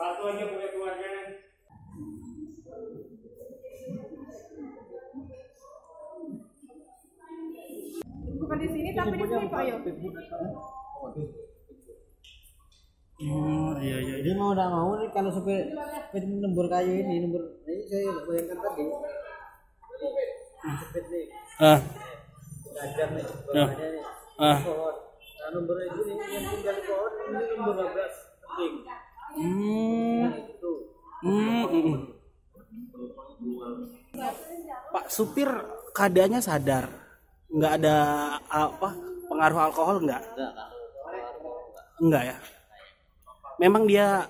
Satu aja punya keluarganya. Bukan di sini tapi di sini Pak Yo. Oh iya iya. Jadi mau tidak mau nih kalau supir nembur kayu ini saya bayangkan tadi. Supir nih. Tajam nih. Bawahnya nih. Pohon. Nah nembur ini yang tinggal di pohon ini nembur 12 penting. Pak supir keadaannya sadar, nggak ada apa pengaruh alkohol nggak? Enggak ya. Memang dia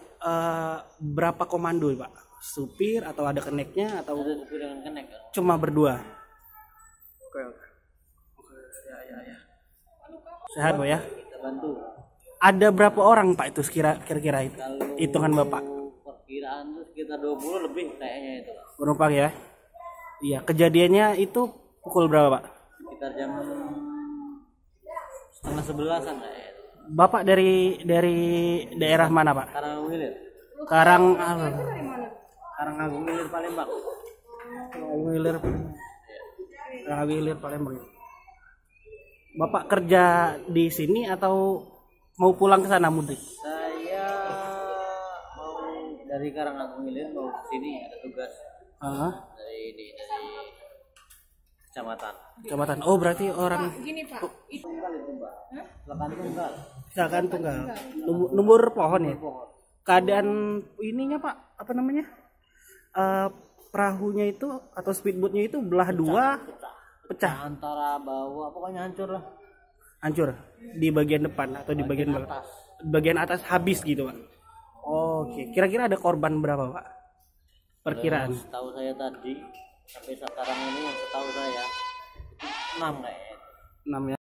berapa komando Pak? Supir atau ada keneknya atau ada supir dengan kenek? Cuma berdua? Oke. Ya. Sehat Pak ya? Kita bantu. Ada berapa orang Pak itu kira-kira itu? Hitungan Bapak? Perkiraan itu sekitar 20 lebih kayaknya itu. Penumpang ya? Iya, kejadiannya itu pukul berapa Pak? Sekitar jam 10:30-an kayaknya. Bapak dari daerah mana Pak? Karangagung Hilir. Karangagung Hilir Palembang. Karangagung Hilir Palembang. Bapak kerja di sini atau mau pulang ke sana mudik? Saya mau dari Karangagung Hilir mau ke sini ada tugas. Dari kecamatan. Oh berarti orang Gini Pak. Tunggal itu Mbak. Silakan tunggal. Nomor pohon ya. Keadaan ininya Pak, apa namanya? Perahunya itu atau speedboatnya itu belah dua, pecah. Antara bawah pokoknya hancur lah. Hancur di bagian depan atau di bagian atas. Bagian atas habis gitu Pak. Oke, kira-kira ada korban berapa Pak? Perkiraan. Setahu saya tadi sampai sekarang ini yang setahu saya 6 kayaknya. 6 ya.